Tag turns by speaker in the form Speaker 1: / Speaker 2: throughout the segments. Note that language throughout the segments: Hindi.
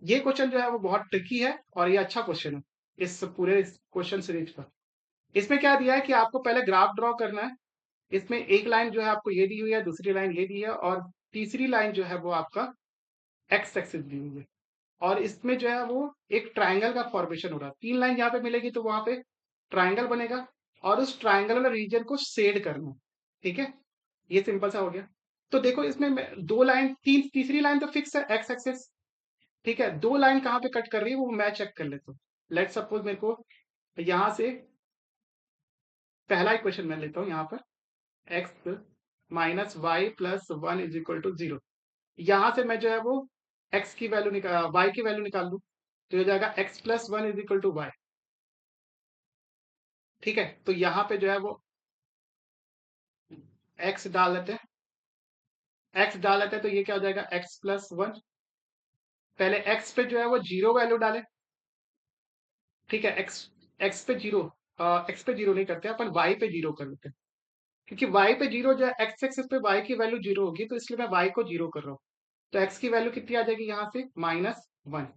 Speaker 1: ये क्वेश्चन जो है वो बहुत ट्रिकी है और ये अच्छा क्वेश्चन है इस पूरे क्वेश्चन सीरीज का। इसमें क्या दिया है कि आपको पहले ग्राफ ड्रॉ करना है। इसमें एक लाइन जो है आपको ये दी हुई है, दूसरी लाइन ये दी है और तीसरी लाइन जो है वो आपका एक्स एक्सिस दी हुई है। और इसमें जो है वो एक ट्राइंगल का फॉर्मेशन हो रहा है। 3 लाइन यहाँ पे मिलेगी तो वहां पे ट्राइंगल बनेगा और उस ट्राइंगल वाले रीजन को शेड करना है। ठीक है, ये सिंपल सा हो गया। तो देखो इसमें 2 लाइन, तीसरी लाइन तो फिक्स है एक्स एक्सिस। ठीक है, 2 लाइन कहाँ पे कट कर रही है वो मैं चेक कर लेता हूँ। लेट सपोज मेरे को यहाँ से पहला इक्वेशन मैं लेता हूँ यहाँ पर X minus Y plus one is equal to zero. यहाँ से मैं जो है वो एक्स की वैल्यू निकाल वाई की वैल्यू निकाल लूँ तो हो जाएगा X plus one is equal to Y. ठीक है, तो यहाँ पे जो है वो एक्स डाल देते हैं। एक्स डाल देते हैं तो ये क्या हो जाएगा एक्स प्लस वन। पहले एक्स पे जो है वो जीरो वैल्यू डाले। ठीक है, एक्स एक्स पे जीरो, एक्स पे जीरो नहीं करते अपन वाई पे जीरो कर लेते हैं। क्योंकि वाई पे जीरो जो है एक्स एक्सिस पे वाई की वैल्यू जीरो होगी तो इसलिए मैं वाई को जीरो कर रहा हूँ। तो एक्स की वैल्यू कितनी आ जाएगी यहाँ से माइनस वन।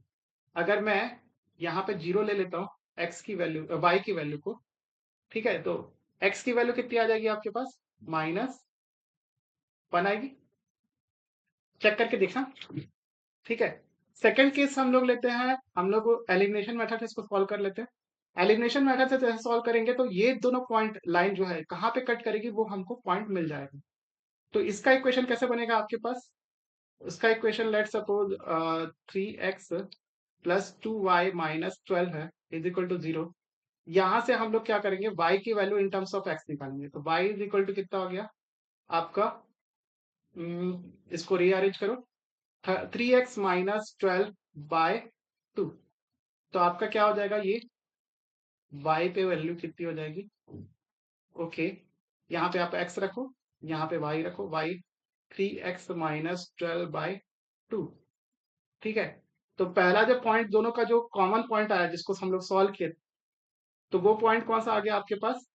Speaker 1: अगर मैं यहाँ पे जीरो ले लेता हूँ एक्स की वैल्यू वाई की वैल्यू को। ठीक है, तो एक्स की वैल्यू कितनी आ जाएगी आपके पास माइनस वन आएगी। चेक करके देखना। ठीक है, सेकंड केस हम लोग लेते हैं, हम लोग एलिमिनेशन मेथड से इसको सॉल्व कर लेते हैं। एलिमिनेशन मेथड से जैसे सॉल्व करेंगे तो ये दोनों पॉइंट लाइन जो है कहाँ पे कट करेगी वो हमको पॉइंट मिल जाएगा। तो इसका इक्वेशन कैसे बनेगा आपके पास। उसका equation let suppose 3x plus 2y minus 12 है इज इक्वल टू जीरो। यहाँ से हम लोग क्या करेंगे y की value in terms of x निकालेंगे। तो y इज इक्वल टू कितना हो गया आपका, इसको रीअरेंज करो, 3x माइनस 12 बाय 2। तो आपका क्या हो जाएगा ये y पे वैल्यू कितनी हो जाएगी। ओके, यहाँ पे आप x रखो, यहाँ पे y रखो, y 3x माइनस 12 बाय 2। ठीक है, तो पहला जो पॉइंट दोनों का जो कॉमन पॉइंट आया जिसको हम लोग सॉल्व किए, तो वो पॉइंट कौन सा आ गया आपके पास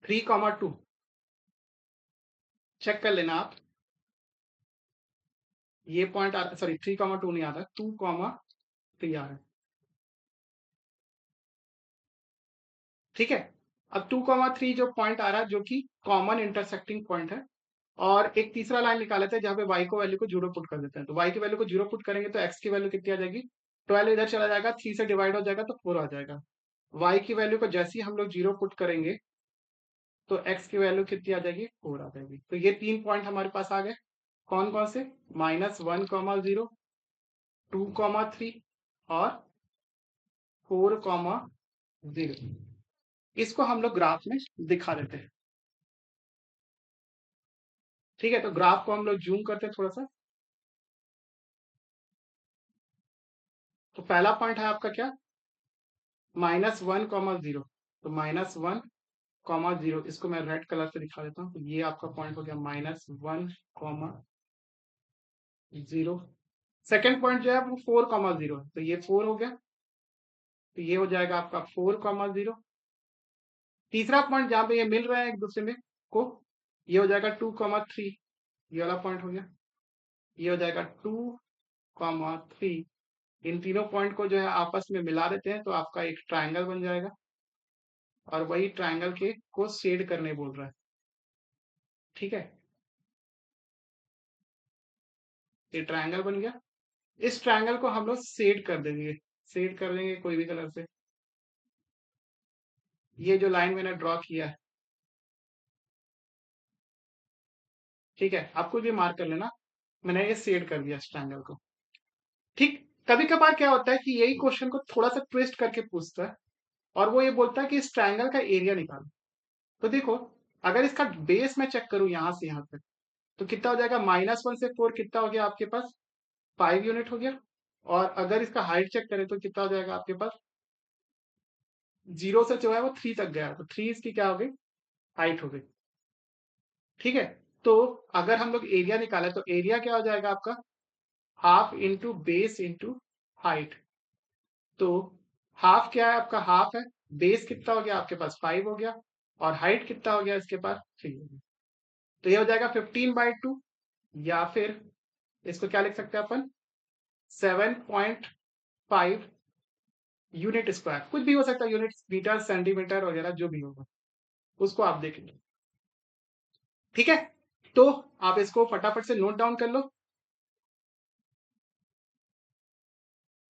Speaker 1: 3,2। चेक कर लेना आप, ये पॉइंट आ सॉरी 3,2 नहीं आ रहा, 2,3 आ रहा है। ठीक है, अब 2,3 जो पॉइंट आ रहा है जो कि कॉमन इंटरसेक्टिंग पॉइंट है। और एक तीसरा लाइन निकाल लेते हैं जहां पे y को वैल्यू को जीरो पुट कर देते हैं। तो y की वैल्यू को जीरो पुट करेंगे तो x की वैल्यू कितनी आ जाएगी 12 इधर चला जाएगा, 3 से डिवाइड हो जाएगा तो 4 आ जाएगा। y की वैल्यू को जैसे ही हम लोग जीरो पुट करेंगे तो x की वैल्यू कितनी आ जाएगी 4 आ जाएगी। तो ये 3 पॉइंट हमारे पास आ गए। कौन कौन से, -1,0, 2,3 और 4,0। इसको हम लोग ग्राफ में दिखा देते हैं। ठीक है, तो ग्राफ को हम लोग जूम करते हैं थोड़ा सा। तो पहला पॉइंट है आपका क्या -1,0। तो -1,0, इसको मैं रेड कलर से दिखा देता हूँ। तो ये आपका पॉइंट हो गया -1,0। सेकेंड पॉइंट जो है वो 4,0 है, तो ये 4 हो गया। तो ये हो जाएगा आपका 4,0। तीसरा पॉइंट जहां पे ये मिल रहा है एक दूसरे में को, ये हो जाएगा 2,3। ये वाला पॉइंट हो गया। ये हो जाएगा 2,3। इन तीनों पॉइंट को जो है आपस में मिला देते हैं तो आपका एक ट्राइंगल बन जाएगा। और वही ट्राइंगल के को शेड करने बोल रहा है। ठीक है, ये ट्राइंगल बन गया। इस ट्राइंगल को हम लोग शेड कर देंगे, शेड कर देंगे कोई भी कलर से। ये जो लाइन मैंने ड्रॉ किया है, ठीक है, आपको भी मार्क कर लेना, मैंने ये शेड कर दिया इस ट्राइंगल को। ठीक, कभी कभार क्या होता है कि यही क्वेश्चन को थोड़ा सा ट्विस्ट करके पूछता है और वो ये बोलता है कि इस ट्राइंगल का एरिया निकालो। तो देखो, अगर इसका बेस मैं चेक करूं यहाँ से यहाँ तक तो कितना हो जाएगा -1 से 4 कितना हो गया आपके पास 5 यूनिट हो गया। और अगर इसका हाइट चेक करें तो कितना हो जाएगा आपके पास, जीरो से जो है वो 3 तक गया, तो 3 इसकी क्या हो गई हाइट हो गई। ठीक है, तो अगर हम लोग एरिया निकाले तो एरिया क्या हो जाएगा आपका half into base into height. तो हाफ क्या है आपका, हाफ है, बेस कितना हो गया आपके पास 5 हो गया और हाइट कितना हो गया इसके पास 3 हो गया। तो ये हो जाएगा 15/2, या फिर इसको क्या लिख सकते हैं अपन 7.5 यूनिट स्क्वायर, कुछ भी हो सकता है, यूनिट मीटर सेंटीमीटर वगैरह जो भी होगा उसको आप देखेंगे। ठीक है, तो आप इसको फटाफट से नोट डाउन कर लो।